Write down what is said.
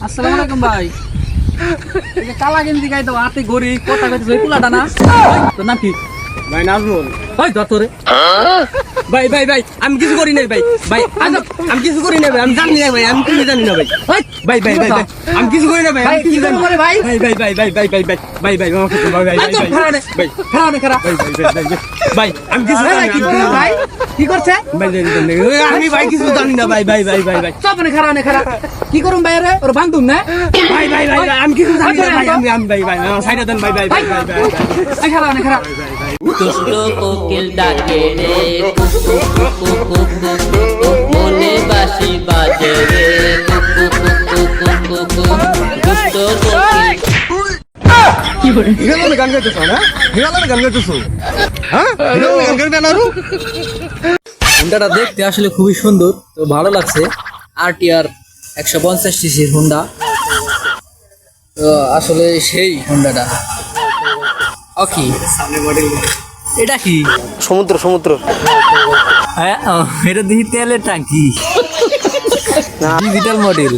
আসসালামু আলাইকুম ভাই। এই যে কালা গেঞ্জি গাই দাও হাতে গড়ি কথা কইতে ওই পোলাটা না তোর নাম কি? ভাই নাজমুল। ওই ধর তোরে। ভাই ভাই ভাই আমি কিছু করি নাই ভাই। ভাই আমি কিছু করি নাই ভাই। আমি জানি না ভাই। আমি কিছু জানি না ভাই। ভাই ভাই ভাই ভাই আমি কিছু করি না ভাই। ভাই কি করে ভাই? ভাই ভাই ভাই ভাই ভাই ভাই ভাই ভাই ভাই ভাই ভাই ভাই ভাই খারাপ না খারাপ। ভাই আমি কিছু জানি কি করে না ভাই? কি করছে? ভাই আমি ভাই কিছু জানি না ভাই ভাই ভাই ভাই ভাই সব না খারাপ না খারাপ। কি করুম ভাই রে? ওর বান্ধব না? ভাই ভাই ভাই আমি কিছু জানি না ভাই। আমি ভাই ভাই সাইডে দেন ভাই ভাই ভাই ভাই এই খারাপ না খারাপ। দুষ্ট কোকিল ডাকে রে কুকু কুকু কুকু কুকু মনে বাঁশি বাজে রে কুকু কুকু কুকু কুকু দুষ্ট কোকিল হিরালানে গান গাইতেছ না? হিরালানে গান গাইতেছ? হ্যাঁ? হিরালানে গান গাইতে না আরো? হুন্ডাটা দেখতে আসলে খুবই সুন্দর, তো ভালো লাগছে। RTR 150 সিসির হুন্ডা, তো আসলে সেই হুন্ডাটা ওকে। এটা কি? সমুদ্র সমুদ্র। হ্যাঁ, এটা দেখি তেলের টাঙ্কি, ডিজিটাল মডেল।